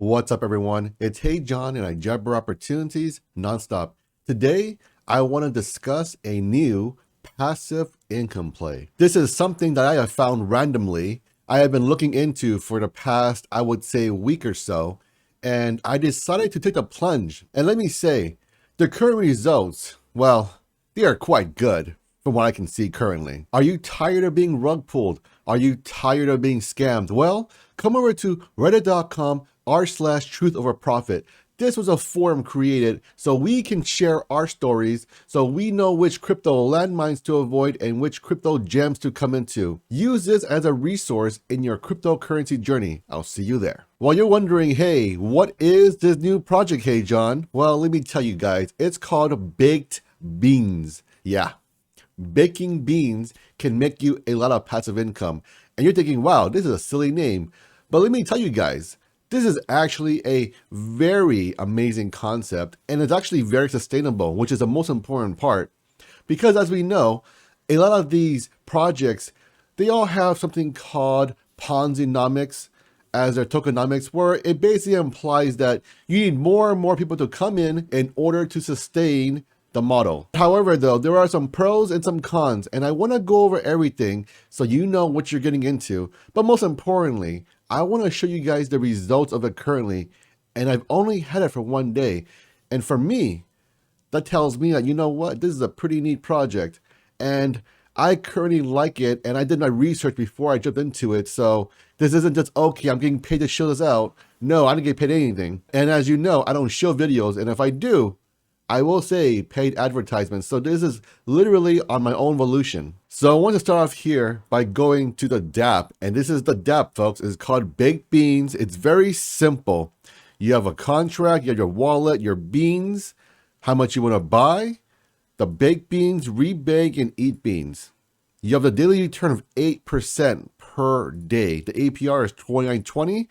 What's up, everyone? It's Hey John, and I jabber opportunities nonstop. Today, I want to discuss a new passive income play. This is something that I have found randomly. I have been looking into for the past, I would say, week or so, and I decided to take the plunge. And let me say, the current results, well, they are quite good from what I can see currently. Are you tired of being rug pulled? Are you tired of being scammed? Well, come over to reddit.com/truth over profit. This was a forum created so we can share our stories, so we know which crypto landmines to avoid and which crypto gems to come into. Use this as a resource in your cryptocurrency journey. I'll see you there. While you're wondering, hey, what is this new project, Hey John? Well, let me tell you guys, it's called Baked Beans. Yeah. Baking beans can make you a lot of passive income. And you're thinking, wow, this is a silly name. But let me tell you guys, this is actually a very amazing concept, and it's actually very sustainable, which is the most important part. Because as we know, a lot of these projects, they all have something called Ponzi-nomics as their tokenomics, where it basically implies that you need more and more people to come in order to sustain the model. However, though, there are some pros and some cons, and I want to go over everything so you know what you're getting into. But most importantly, I want to show you guys the results of it currently, and I've only had it for one day. And for me, that tells me that, you know what, this is a pretty neat project, and I currently like it, and I did my research before I jumped into it. So this isn't just, okay, I'm getting paid to show this out. No, I didn't get paid anything. And as you know, I don't show videos, and if I do, I will say paid advertisements. So this is literally on my own volition. So I want to start off here by going to the dApp. And this is the dApp, folks. It's called Baked Beans. It's very simple. You have a contract, you have your wallet, your beans, how much you want to buy, the baked beans, rebake, and eat beans. You have the daily return of 8% per day. The APR is 29.20.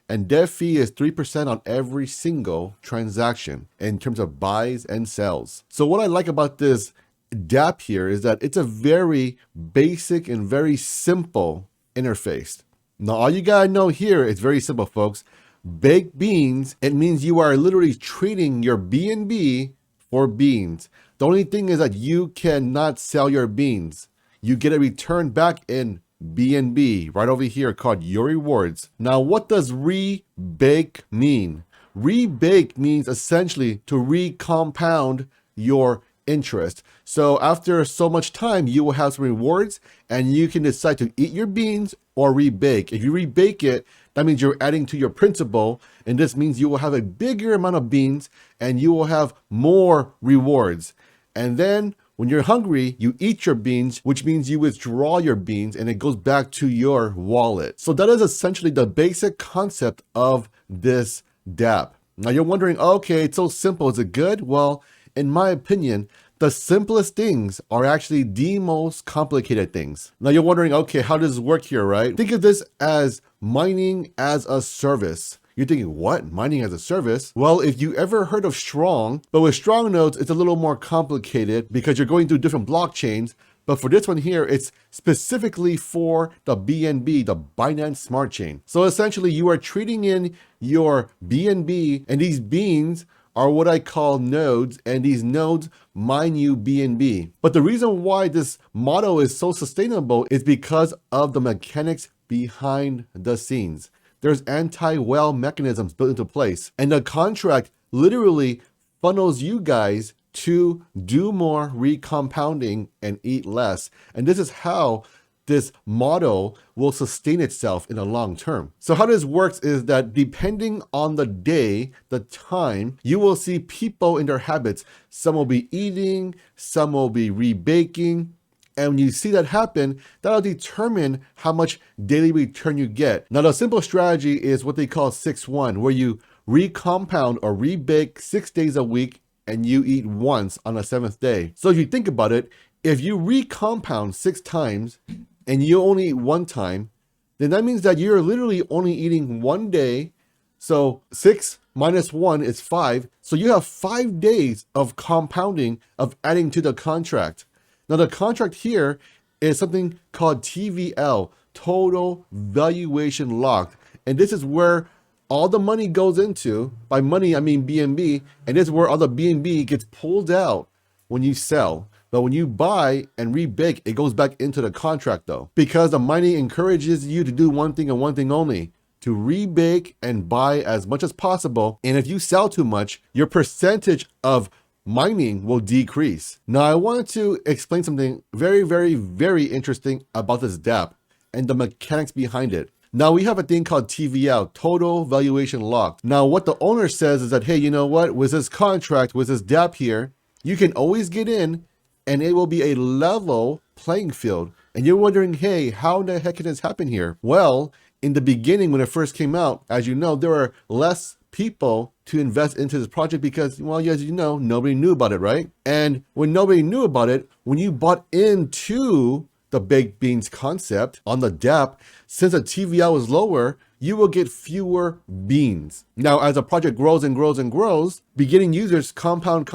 And dev fee is 3% on every single transaction in terms of buys and sells. So what I like about this dApp here is that it's a very basic and very simple interface. Now, all you gotta know here is very simple, folks. Baked beans, it means you are literally trading your BNB for beans. The only thing is that you cannot sell your beans. You get a return back in BNB right over here called your rewards. Now, what does rebake mean? Rebake means essentially to recompound your interest. So after so much time, you will have some rewards and you can decide to eat your beans or rebake. If you rebake it, that means you're adding to your principal, and this means you will have a bigger amount of beans and you will have more rewards. And then when you're hungry, you eat your beans, which means you withdraw your beans and it goes back to your wallet. So that is essentially the basic concept of this dApp. Now you're wondering, okay, it's so simple. Is it good? Well, in my opinion, the simplest things are actually the most complicated things. Now you're wondering, okay, how does this work here, right? Think of this as mining as a service. You're thinking, what? Mining as a service? Well, if you ever heard of Strong, but with Strong nodes, it's a little more complicated because you're going through different blockchains. But for this one here, it's specifically for the BNB, the Binance Smart Chain. So essentially, you are trading in your BNB, and these beans are what I call nodes, and these nodes mine you BNB. But the reason why this model is so sustainable is because of the mechanics behind the scenes. There's anti-whale mechanisms built into place. And the contract literally funnels you guys to do more recompounding and eat less. And this is how this model will sustain itself in the long term. So how this works is that depending on the day, the time, you will see people in their habits. Some will be eating, some will be rebaking. And when you see that happen, that'll determine how much daily return you get. Now, the simple strategy is what they call 6-1, where you recompound or rebake 6 days a week and you eat once on the 7th day. So if you think about it, if you recompound 6 times and you only eat 1 time, then that means that you're literally only eating 1 day. So 6 minus 1 is 5. So you have 5 days of compounding, of adding to the contract. Now the contract here is something called TVL, Total Valuation Locked. And this is where all the money goes into, by money I mean BNB, and this is where all the BNB gets pulled out when you sell. But when you buy and rebake, it goes back into the contract though, because the mining encourages you to do one thing and one thing only, to rebake and buy as much as possible. And if you sell too much, your percentage of mining will decrease. Now I want to explain something very, very, very interesting about this dApp and the mechanics behind it. Now we have a thing called TVL, total valuation locked. Now what the owner says is that, hey, you know what, with this contract, with this dApp here, you can always get in and it will be a level playing field. And you're wondering, hey, how the heck can this happen here? Well, in the beginning, when it first came out, as you know, there were less people to invest into this project because, well, as you know, nobody knew about it, right? And when nobody knew about it, when you bought into the baked beans concept on the dApp, since the TVL was lower, you will get fewer beans. Now, as the project grows and grows and grows, beginning users compound,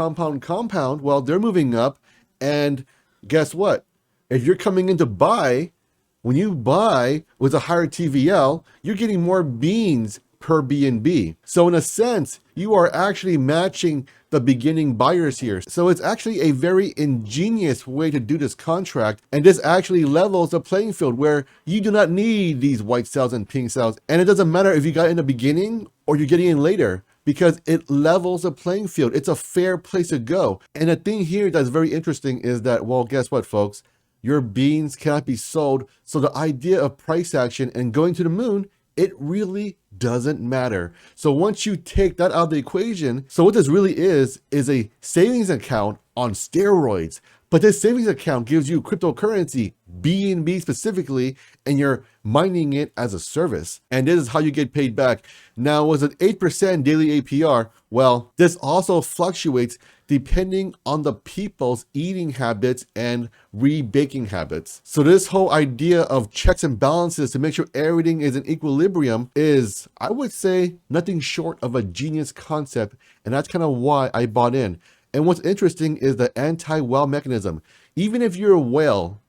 well, they're moving up. And guess what? If you're coming in to buy, when you buy with a higher TVL, you're getting more beans per BNB. So in a sense, you are actually matching the beginning buyers here. So it's actually a very ingenious way to do this contract. And this actually levels the playing field where you do not need these white cells and pink cells. And it doesn't matter if you got in the beginning or you're getting in later, because it levels the playing field. It's a fair place to go. And the thing here that's very interesting is that, well, guess what, folks? Your beans cannot be sold. So the idea of price action and going to the moon, it really doesn't matter. So once you take that out of the equation, so what this really is a savings account on steroids. But this savings account gives you cryptocurrency, BNB specifically, and you're mining it as a service. And this is how you get paid back. Now, was it 8% daily APR? Well, this also fluctuates depending on the people's eating habits and rebaking habits. So this whole idea of checks and balances to make sure everything is in equilibrium is, I would say, nothing short of a genius concept. And that's kind of why I bought in. And what's interesting is the anti-whale mechanism. Even if you're a whale,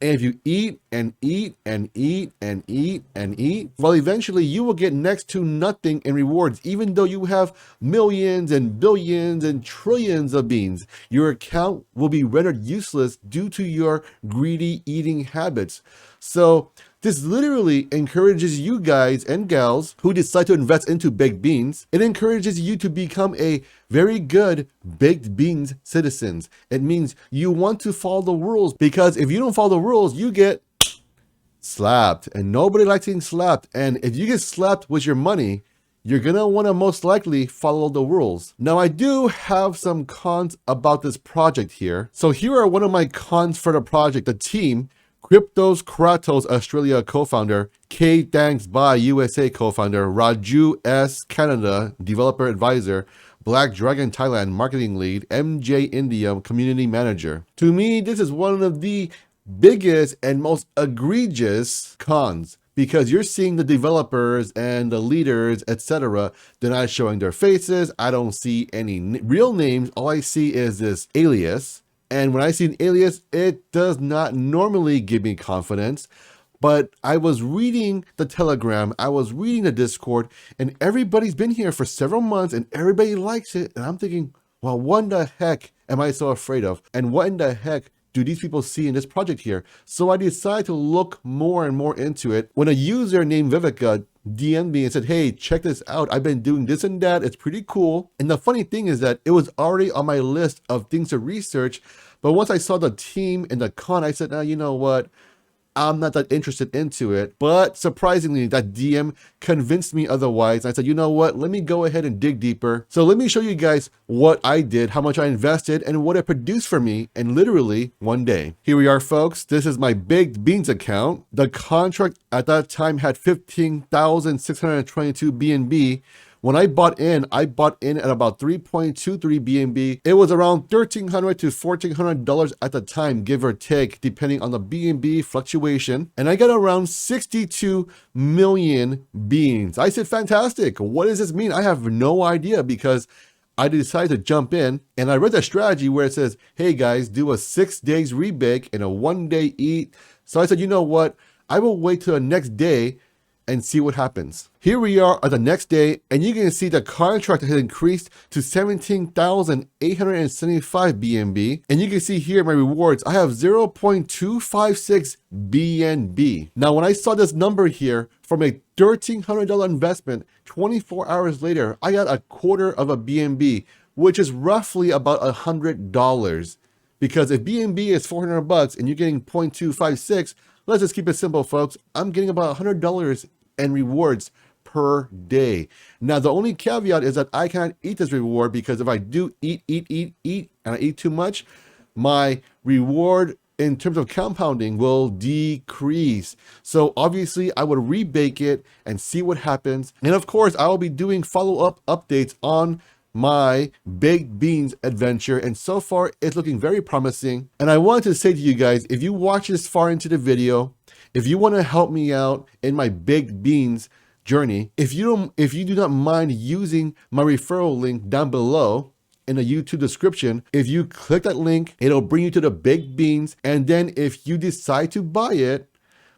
and if you eat and eat and eat and eat and eat, well, eventually you will get next to nothing in rewards. Even though you have millions and billions and trillions of beans, your account will be rendered useless due to your greedy eating habits. So this literally encourages you guys and gals who decide to invest into baked beans. It encourages you to become a very good baked beans citizens. It means you want to follow the rules, because if you don't follow the rules, you get slapped, and nobody likes getting slapped. And if you get slapped with your money, you're gonna want to most likely follow the rules. Now, I do have some cons about this project here. So here are one of my cons for the project. The team: Cryptos Kratos Australia co-founder, K Thanks Buy USA co-founder, Raju S Canada developer advisor, Black Dragon Thailand marketing lead, MJ India community manager. To me, this is one of the biggest and most egregious cons, because you're seeing the developers and the leaders, etc. They're not showing their faces. I don't see any real names. All I see is this alias. And when I see an alias, it does not normally give me confidence. But I was reading the Telegram, I was reading the Discord, and everybody's been here for several months and everybody likes it. And I'm thinking, well, what in the heck am I so afraid of? And what in the heck do these people see in this project here? So I decided to look more and more into it. When a user named Viveka DM'd me and said, hey, check this out. I've been doing this and that. It's pretty cool. And the funny thing is that it was already on my list of things to research. But once I saw the team and the con, I said, now, you know what? I'm not that interested into it. But surprisingly, that DM convinced me otherwise. I said, you know what? Let me go ahead and dig deeper. So let me show you guys what I did, how much I invested, and what it produced for me in literally one day. Here we are, folks. This is my Baked Beans account. The contract at that time had 15,622 BNB. When I bought in at about 3.23 BNB. It was around $1,300 to $1,400 at the time, give or take, depending on the BNB fluctuation. And I got around 62 million beans. I said, fantastic. What does this mean? I have no idea, because I decided to jump in and I read the strategy where it says, hey guys, do a 6 days rebake and a 1 day eat. So I said, you know what? I will wait till the next day and see what happens. Here we are at the next day, and you can see the contract has increased to 17,875 BNB. And you can see here my rewards, I have 0.256 BNB. Now, when I saw this number here from a $1,300 investment, 24 hours later, I got a quarter of a BNB, which is roughly about $100. Because if BNB is 400 bucks and you're getting 0.256, let's just keep it simple, folks. I'm getting about $100 in rewards per day. Now, the only caveat is that I cannot eat this reward, because if I do eat, and I eat too much, my reward in terms of compounding will decrease. So obviously I would rebake it and see what happens. And of course, I will be doing follow-up updates on my baked beans adventure, and so far it's looking very promising. And I wanted to say to you guys, if you watch this far into the video, if you want to help me out in my baked beans journey, if you do not mind using my referral link down below in the YouTube description, if you click that link, it'll bring you to the baked beans. And then if you decide to buy it,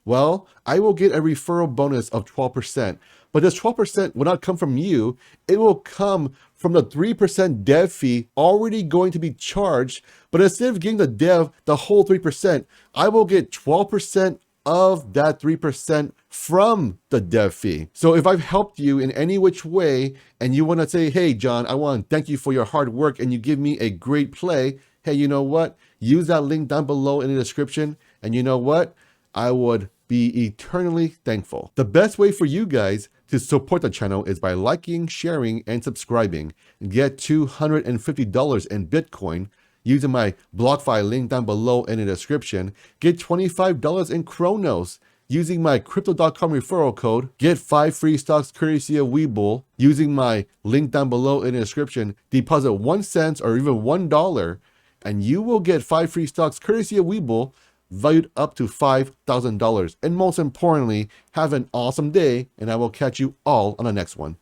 well, I will get a referral bonus of 12%. But this 12% will not come from you. It will come from the 3% dev fee already going to be charged. But instead of getting the dev, the whole 3%, I will get 12% of that 3% from the dev fee. So if I've helped you in any which way, and you want to say, hey, John, I want to thank you for your hard work, and you give me a great play, hey, you know what? Use that link down below in the description. And you know what? I would be eternally thankful. The best way for you guys to support the channel is by liking, sharing, and subscribing. Get $250 in Bitcoin using my BlockFi link down below in the description. Get $25 in Chronos using my Crypto.com referral code. Get 5 free stocks courtesy of WEBULL using my link down below in the description. Deposit 1 cent or even $1, and you will get 5 free stocks courtesy of WEBULL, valued up to $5,000. And most importantly, have an awesome day, and I will catch you all on the next one.